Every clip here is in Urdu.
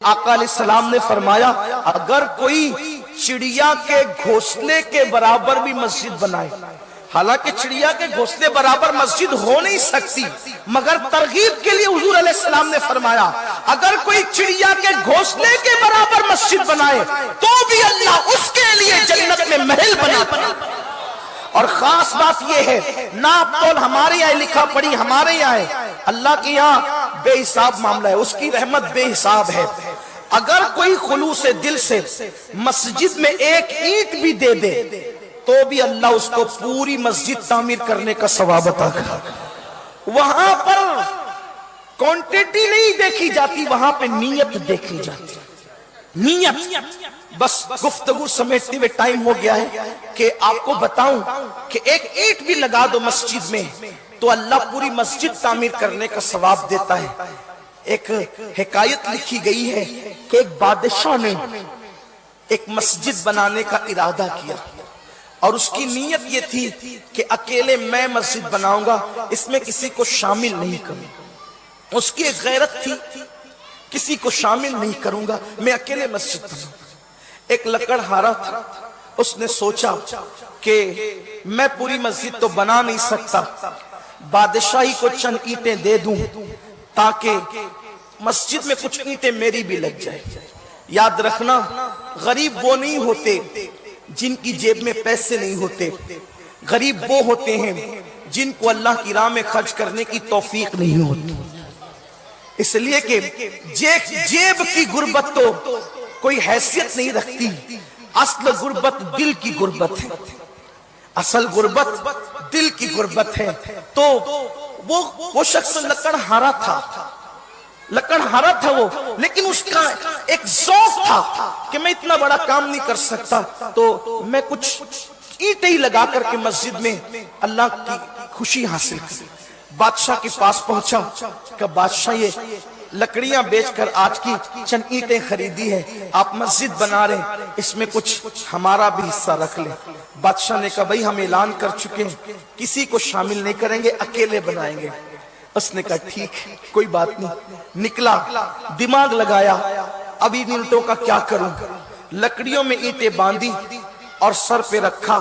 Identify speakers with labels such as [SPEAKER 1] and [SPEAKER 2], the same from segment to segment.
[SPEAKER 1] آقا علیہ السلام نے فرمایا اگر کوئی چڑیا کے گھونسلے کے برابر بھی مسجد بنائے، حالانکہ چڑیا کے گھونسلے برابر مسجد ہو نہیں سکتی، مگر ترغیب کے لیے حضور علیہ السلام نے فرمایا اگر کوئی چڑیا کے گھونسلے کے برابر مسجد بنائے تو بھی اللہ اس کے لیے جنت میں محل بناتا ہے۔ اور خاص بات یہ ہے، ناپ تول ہمارے یہاں لکھا پڑھی ہمارے یہاں ہے، اللہ کے یہاں بے حساب معاملہ ہے، اس کی رحمت بے حساب ہے۔ اگر کوئی خلوص دل سے مسجد میں ایک اینٹ بھی دے دے تو بھی اللہ اس کو پوری مسجد تعمیر کرنے کا ثواب عطا کرے۔ وہاں پر کوانٹٹی نہیں دیکھی جاتی، وہاں پہ نیت دیکھی جاتی، نیت۔ بس گفتگو سمیٹتے ہوئے ٹائم ہو گیا ہے کہ آپ کو بتاؤں کہ ایک اینٹ بھی لگا دو مسجد میں تو اللہ پوری مسجد تعمیر کرنے کا ثواب دیتا ہے۔ ایک حکایت لکھی گئی ہے کہ ایک بادشاہ نے ایک مسجد بنانے کا ارادہ کیا اور اس کی نیت یہ تھی کہ اکیلے میں مسجد بناؤں گا، اس میں کسی کو شامل نہیں کروں۔ اس کی ایک غیرت تھی، کسی کو شامل نہیں کروں گا، میں اکیلے مسجد بناؤں گا۔ ایک لکڑہارا تھا، اس نے سوچا کہ میں پوری مسجد تو بنا نہیں سکتا، بادشاہی کو چند اینٹیں دے دوں تاکہ مسجد میں کچھ اینٹیں میری بھی لگ جائیں۔ یاد رکھنا، غریب وہ نہیں ہوتے جن کی جیب میں پیسے نہیں ہوتے، غریب وہ ہوتے ہیں جن کو اللہ کی راہ میں خرچ کرنے کی توفیق نہیں ہوتی۔ اس لیے کہ جیب کی غربت تو کوئی حیثیت نہیں رکھتی، اصل غربت دل کی غربت ہے، اصل غربت دل کی غربت ہے۔ تو وہ شخص لکڑہارا تھا وہ، لیکن اس کا ایک ذوق تھا کہ میں اتنا بڑا کام نہیں کر سکتا تو میں کچھ اینٹیں ہی لگا کر کے مسجد میں اللہ کی خوشی حاصل کی۔ بادشاہ کے پاس پہنچا کہ بادشاہ یہ لکڑیاں بیچ کر آج کی چند اینٹیں خریدی ہے، آپ مسجد بنا رہے ہیں، اس میں کچھ ہمارا بھی حصہ رکھ لیں۔ بادشاہ نے کہا بھائی ہم اعلان کر چکے ہیں، کسی کو شامل نہیں کریں گے، اکیلے بنائیں گے۔ اس نے کہا ٹھیک ہے، کوئی بات نہیں۔ نکلا، دماغ لگایا اب ان اینٹوں کا کیا کروں، لکڑیوں میں اینٹیں باندھی اور سر پہ رکھا،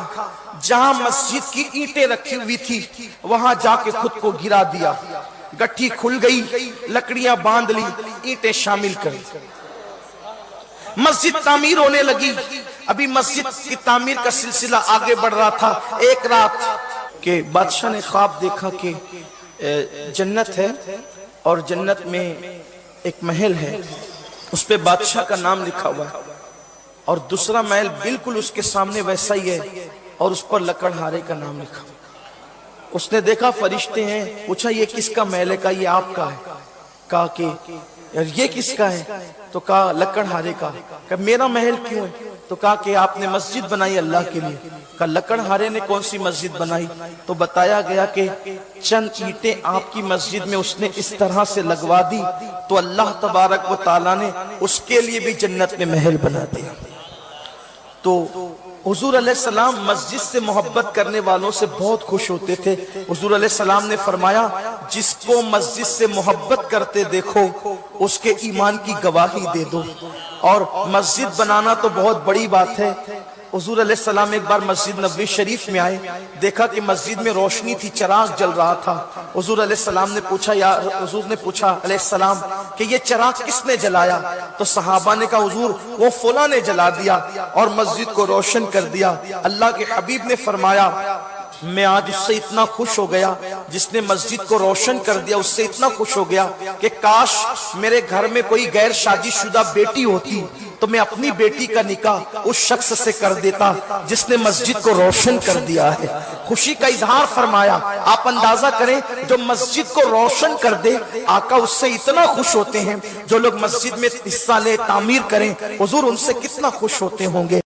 [SPEAKER 1] جہاں مسجد کی اینٹیں رکھی ہوئی تھی وہاں جا کے خود کو گرا دیا، گٹھی کھل گئی، لکڑیاں باندھ لی، اینٹیں شامل کر دی، مسجد تعمیر ہونے لگی۔ ابھی مسجد کی تعمیر کا سلسلہ آگے بڑھ رہا تھا۔ ایک رات کہ بادشاہ نے خواب دیکھا کہ جنت ہے اور جنت میں ایک محل ہے، اس پہ بادشاہ کا نام لکھا ہوا ہے، اور دوسرا محل بالکل اس کے سامنے ویسا ہی ہے اور اس پر لکڑہارے کا نام لکھا ہوا ہے۔ اس نے دیکھا فرشتے ہیں، پوچھا یہ کس کا محل ہے؟ کہا یہ آپ کا ہے۔ کہا کہ یہ کس کا ہے؟ تو کہا لکڑہارے کا۔ کہا میرا محل کیوں ہے؟ تو کہا کہ آپ نے مسجد بنائی اللہ کے لیے۔ کہا لکڑہارے نے کون سی مسجد بنائی؟ تو بتایا گیا کہ چند اینٹیں آپ کی مسجد میں اس نے اس طرح سے لگوا دی تو اللہ تبارک و تعالیٰ نے اس کے لیے بھی جنت میں محل بنا دیا۔ تو حضور علیہ السلام مسجد سے محبت کرنے والوں سے بہت خوش ہوتے تھے۔ حضور علیہ السلام نے فرمایا جس کو مسجد سے محبت کرتے دیکھو اس کے ایمان کی گواہی دے دو۔ اور مسجد بنانا تو بہت بڑی بات ہے۔ حضور علیہ السلام ایک بار مسجد نبوی شریف میں آئے، دیکھا کہ مسجد میں روشنی تھی، چراغ جل رہا تھا۔ حضور علیہ السلام نے پوچھا حضور نے پوچھا علیہ السلام کہ یہ چراغ کس نے جلایا؟ تو صحابہ نے کہا حضور وہ فلاں نے جلا دیا اور مسجد کو روشن کر دیا۔ اللہ کے حبیب نے فرمایا میں آج اس سے اتنا خوش ہو گیا جس نے مسجد کو روشن کر دیا، اس سے اتنا خوش ہو گیا کہ کاش میرے گھر میں کوئی غیر شادی شدہ بیٹی ہوتی تو میں اپنی بیٹی کا نکاح اس شخص سے کر دیتا جس نے مسجد کو روشن کر دیا ہے۔ خوشی کا اظہار فرمایا۔ آپ اندازہ کریں جو مسجد کو روشن کر دے آقا اس سے اتنا خوش ہوتے ہیں، جو لوگ مسجد میں حصہ لے تعمیر کریں حضور ان سے کتنا خوش ہوتے ہوں گے۔